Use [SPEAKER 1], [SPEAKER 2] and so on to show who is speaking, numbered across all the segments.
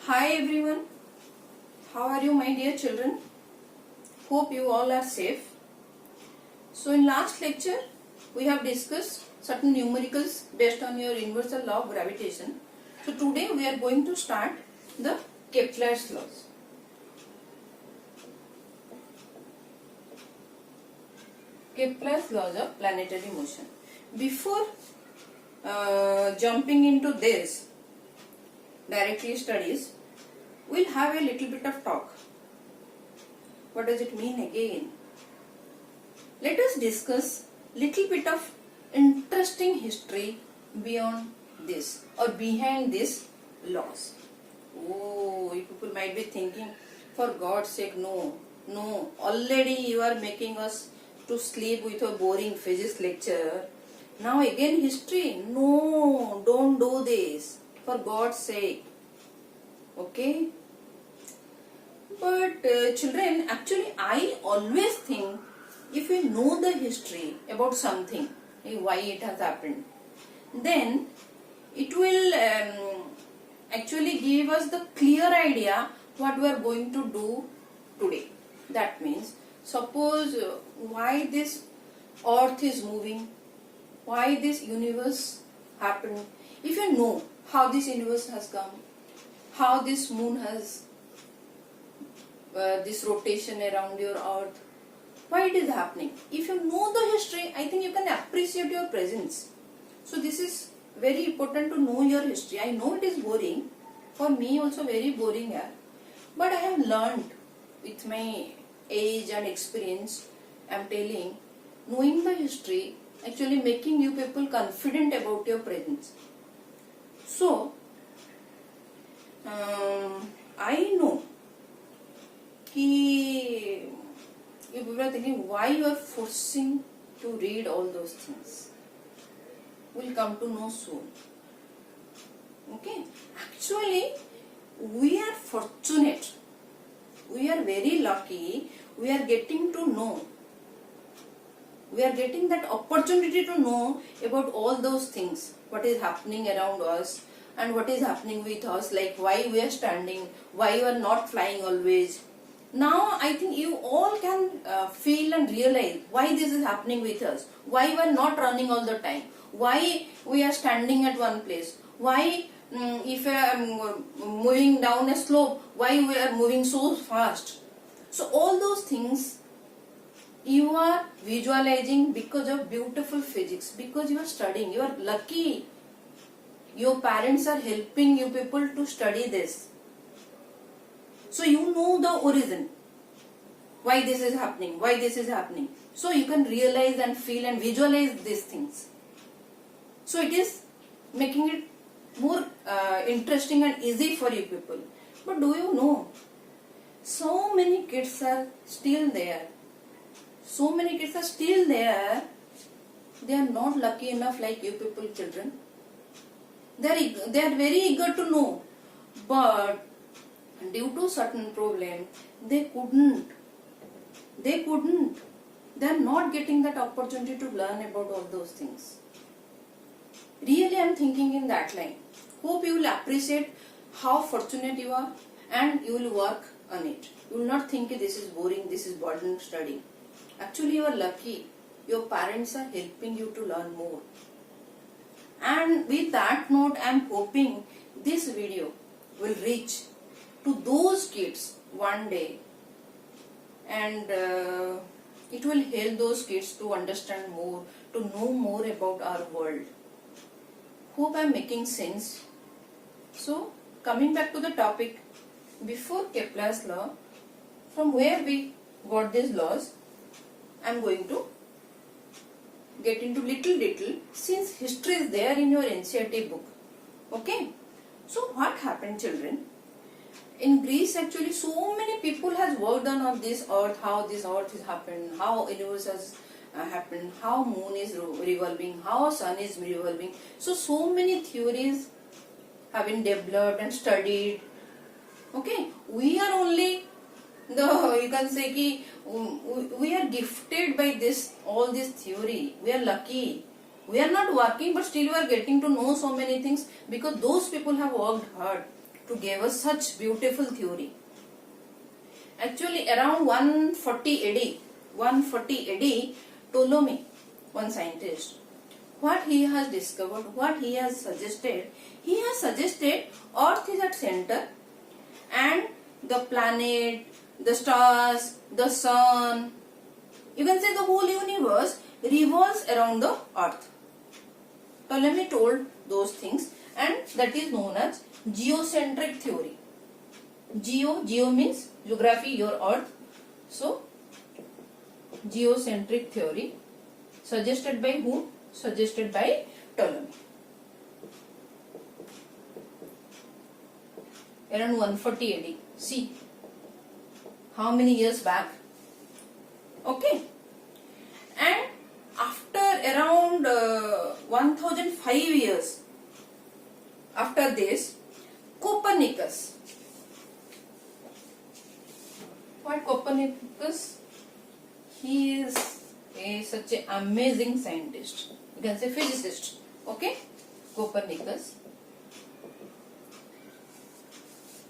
[SPEAKER 1] Hi everyone, how are you my dear children? Hope you all are safe. So in last lecture we have discussed certain numericals based on your universal law of gravitation. So today we are going to start the Kepler's laws. Kepler's laws of planetary motion. Before jumping into this directly studies, we'll have a little bit of talk. What does it mean again? Let us discuss little bit of interesting history beyond this or behind these laws. Oh, you people might be thinking, for God's sake, no. Already you are making us to sleep with a boring physics lecture. Now again history? No, don't do this. For God's sake. Okay? But children, actually I always think if we know the history about something, why it has happened, then it will actually give us the clear idea what we are going to do today. That means, suppose why this earth is moving, why this universe happened. If you know how this universe has come, how this moon has this rotation around your earth, why it is happening. If you know the history, I think you can appreciate your presence. So this is very important to know your history. I know it is boring, for me also very boring, but I have learned with my age and experience. I am telling, knowing the history actually making you people confident about your presence. So I know कि you people are thinking why you are forcing to read all those things. We'll come to know soon. Okay? Actually, we are fortunate. We are very lucky. We are getting to know. We are getting that opportunity to know about all those things. What is happening around us and what is happening with us. Like why we are standing, why you are not flying always. Now I think you all can feel and realize why this is happening with us. Why we are not running all the time. Why we are standing at one place. Why if I am moving down a slope, why we are moving so fast. So all those things you are visualizing because of beautiful physics, because you are studying. You are lucky. Your parents are helping you people to study this. So you know the origin, why this is happening, why this is happening. So you can realize and feel and visualize these things. So it is making it more interesting and easy for you people. But do you know, so many kids are still there. So many kids are still there. They are not lucky enough like you people children. They are very eager to know. But due to certain problem, they couldn't. They are not getting that opportunity to learn about all those things. Really, I am thinking in that line. Hope you will appreciate how fortunate you are and you will work on it. You will not think this is boring, this is burden studying. Actually, you are lucky. Your parents are helping you to learn more. And with that note, I am hoping this video will reach to those kids one day, and it will help those kids to understand more, to know more about our world. Hope I am making sense. So coming back to the topic, before Kepler's law, from where we got these laws, I am going to get into little since history is there in your NCERT book. Okay? So what happened, children? In Greece, actually, so many people has worked on this earth, how this earth has happened, how universe has happened, how moon is revolving, how sun is revolving. So many theories have been developed and studied. Okay, we are only you can say ki we are gifted by all this theory. We are lucky. We are not working, but still we are getting to know so many things because those people have worked hard to give us such beautiful theory. Actually, around 140 AD, Ptolemy, one scientist, what he has discovered, what he has suggested Earth is at center and the planet, the stars, the sun, you can say the whole universe revolves around the Earth. Ptolemy told those things, and that is known as geocentric theory. Geo means geography, your Earth. So, geocentric theory suggested by whom? Suggested by Ptolemy. Around 140 AD. See how many years back. Okay. And after around 1005 years after this, Copernicus. What Copernicus? He is such an amazing scientist. You can say physicist. Okay? Copernicus.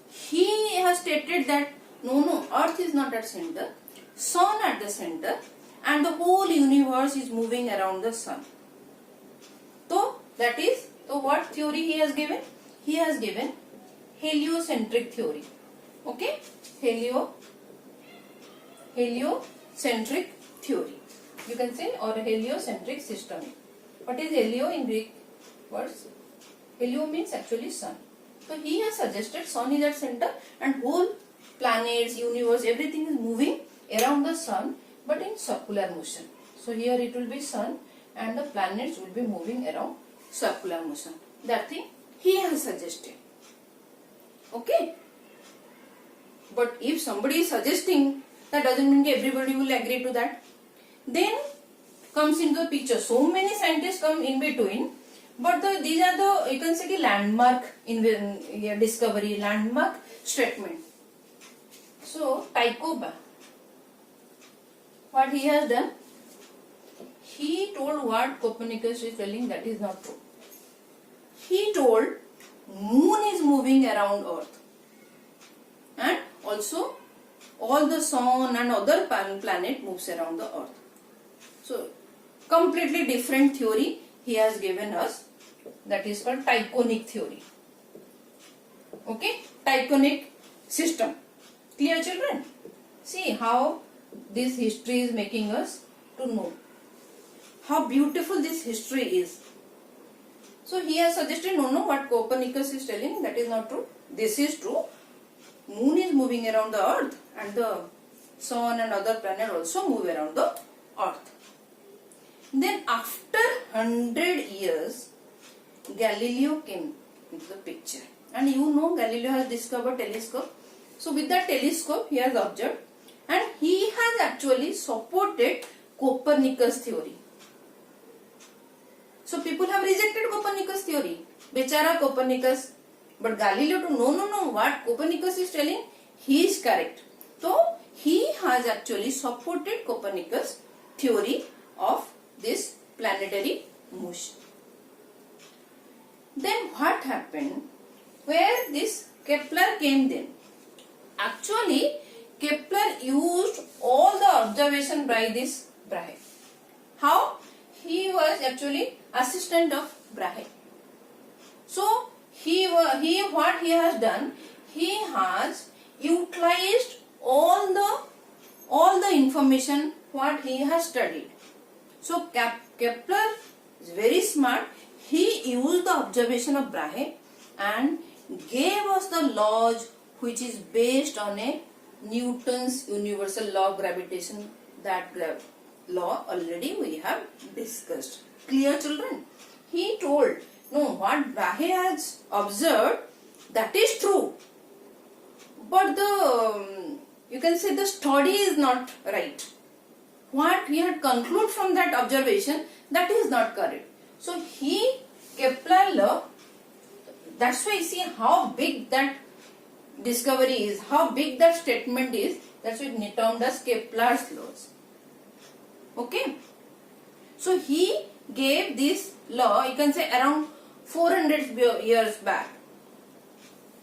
[SPEAKER 1] He has stated that no, Earth is not at center, Sun at the center, and the whole universe is moving around the Sun. So what theory he has given? He has given heliocentric theory. Okay? Heliocentric theory. You can say, or heliocentric system. What is helio in Greek words? Helio means actually sun. So he has suggested sun is at center and whole planets, universe, everything is moving around the sun but in circular motion. So here it will be sun and the planets will be moving around circular motion. That thing he has suggested. Okay? But if somebody is suggesting, that doesn't mean everybody will agree to that. Then comes into the picture. So many scientists come in between. But these are the, you can say, the landmark discovery, landmark statement. So, Tycho Brahe, what he has done? He told what Copernicus is telling, that is not true. He told moon is moving around Earth. And also, all the sun and other planet moves around the Earth. So, completely different theory he has given us, that is called Tychonic theory. Okay, Tychonic system. Clear, children? See how this history is making us to know how beautiful this history is. So he has suggested, no, what Copernicus is telling, that is not true. This is true. Moon is moving around the Earth and the sun and other planet also move around the Earth. Then after 100 years, Galileo came into the picture. And you know Galileo has discovered telescope. So with that telescope he has observed and he has actually supported Copernicus theory. So people have rejected Copernicus theory. Bechara Copernicus. But Galileo to no, what Copernicus is telling, he is correct. So he has actually supported Copernicus theory of this planetary motion. Then what happened? Where this Kepler came then? Actually, Kepler used all the observation by this Brahe. How? He was actually assistant of Brahe. So, what he has done? He has utilized all the information what he has studied. So Kepler is very smart. He used the observation of Brahe and gave us the laws which is based on a Newton's universal law of gravitation. That law already we have discussed. Clear, children? He told, no, what Brahe has observed, that is true. But you can say the study is not right. What we had concluded from that observation, that is not correct. So Kepler law, that's why you see how big that discovery is, how big that statement is. That's why it termed as Kepler's laws. Okay. So he gave this law, you can say around 400 years back.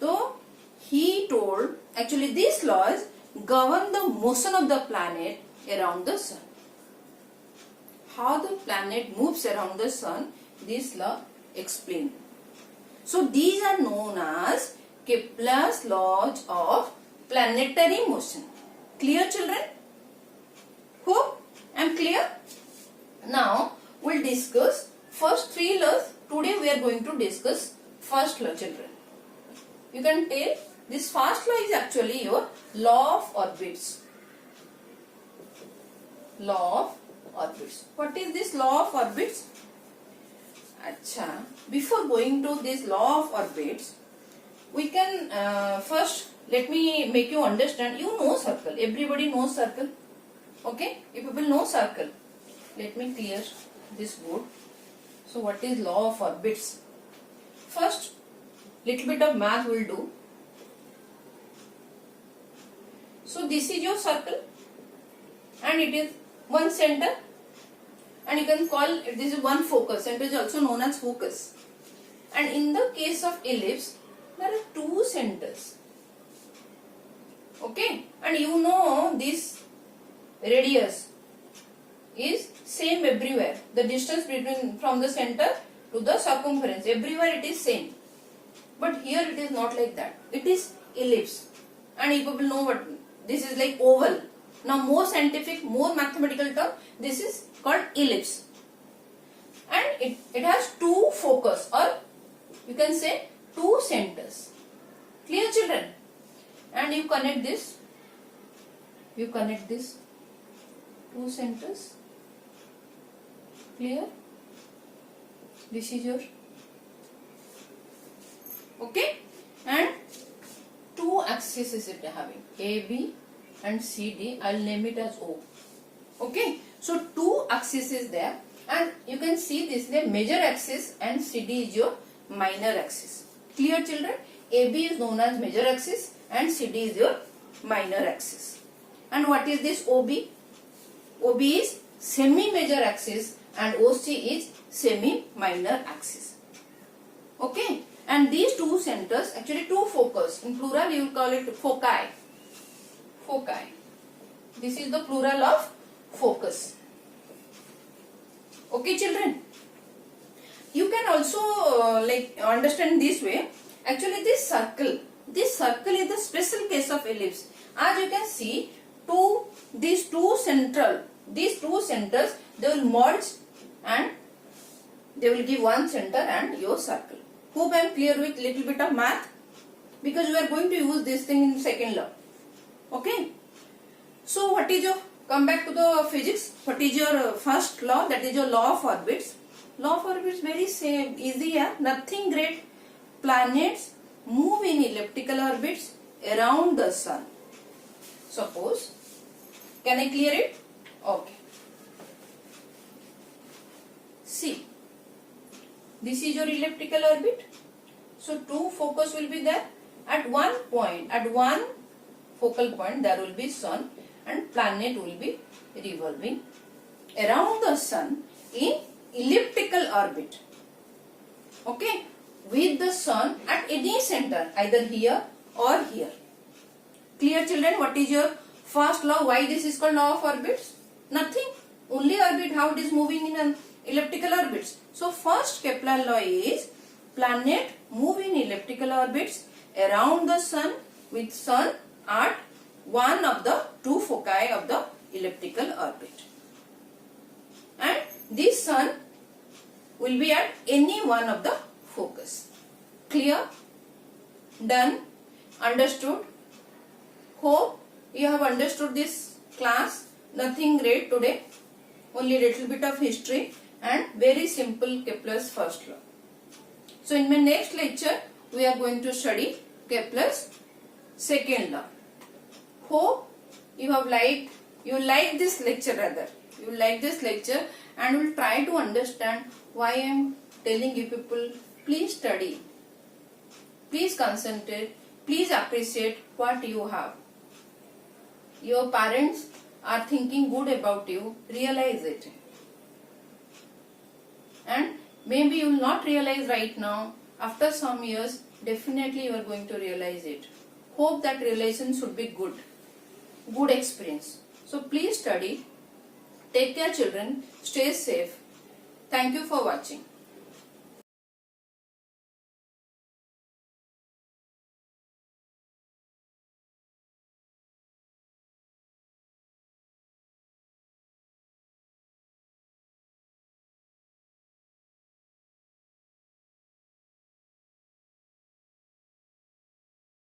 [SPEAKER 1] So he told actually these laws govern the motion of the planet around the sun. How the planet moves around the sun, this law explains. So these are known as Kepler's laws of planetary motion. Clear, children? Hope I am clear? Now we'll discuss first three laws. Today we are going to discuss first law, children. You can tell this first law is actually your law of orbits. Law of orbits. What is this law of orbits? Acha. Before going to this law of orbits, we can first let me make you understand. You know circle. Everybody knows circle. Okay? If people know circle, let me clear this board. So what is law of orbits? First, little bit of math will do. So this is your circle and it is one center, and you can call this is one focus. Center is also known as focus. And in the case of ellipse, there are two centers. Okay, and you know this radius is same everywhere. The distance between from the center to the circumference, everywhere it is same. But here it is not like that. It is ellipse. And you people know what this is, like oval. Now more scientific, more mathematical term, this is called ellipse. And it has two focus, or you can say two centers. Clear, children? And you connect this. You connect this. Two centers. Clear? This is your. Okay? And two axes is it having. AB and CD. I'll name it as O. Okay? So two axes is there. And you can see this the major axis and CD is your minor axis. Clear, children? AB is known as major axis and CD is your minor axis. And what is this OB? OB is semi-major axis and OC is semi-minor axis. Okay? And these two centers, actually two focus. In plural you will call it foci. Foci. This is the plural of focus. Okay, children? You can also like understand this way. Actually this circle is the special case of ellipse. As you can see, these two centers, they will merge and they will give one center and your circle. Hope I am clear with little bit of math, because we are going to use this thing in second law. Okay. So what is your, come back to the physics. What is your first law? That is your law of orbits. Law of orbits very same, easy, yeah? Nothing great. Planets move in elliptical orbits around the sun. Suppose, can I clear it? Okay. See, this is your elliptical orbit. So two focus will be there. At one point, at one focal point, there will be sun and planet will be revolving around the sun in elliptical orbit. Okay, with the sun at any center, either here or here. Clear, children? What is your first law? Why this is called law of orbits? Nothing. Only orbit, how it is moving in an elliptical orbits. So first Kepler law is planet move in elliptical orbits around the sun with sun at one of the two foci of the elliptical orbit. And this sun will be at any one of the focus. Clear? Done? Understood? Hope you have understood this class. Nothing great today. Only little bit of history and very simple Kepler's first law. So in my next lecture, we are going to study Kepler's second law. Hope you have liked, you like this lecture rather. You like this lecture and will try to understand why I am telling you people, please study. Please concentrate. Please appreciate what you have. Your parents are thinking good about you. Realize it. And maybe you will not realize right now. After some years, definitely you are going to realize it. hope that relation should be good experience. So please study. Take care children. Stay safe. Thank you for watching.